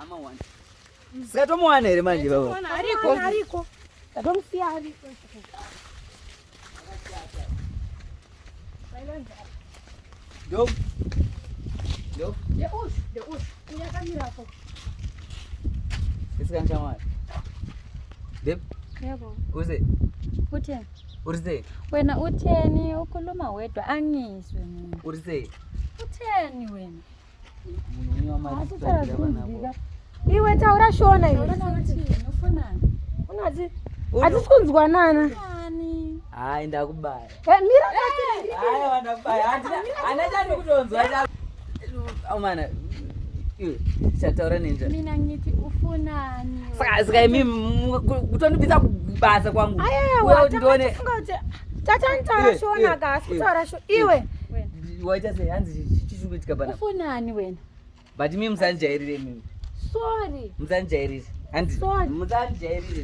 Ama one. Sikatomuwana here manje baba. Ariko. Tatomsiya ariko. Yo. De ush. Uyakamirapo. Isikanchama. Deb. Yebo. Uze. Utheni? Uze. Wena utheni ukhuluma wedwa angizwe mina. Uze. Utheni wena? Munhu wamazivika. Iwe taura shona iwe. Ufunani? Unathi atisikunzwanana. Ani? Hayi ndakubaya. Mira Hayi wandakubaya. Andachandi kutonzwa. Awumana. Chataura ninja. Mina ngithi ufunani? Saka mimi kutonibisa kubasa kwangu. Wewe ndone. Tata ntaura shona kasi taura shona. Iwe. Waita sei hanzi chichikuitika bana. Ufunani wena? But mimi musanjairire mimi. Sorry. Musanjairire. Handi. Musanjairire.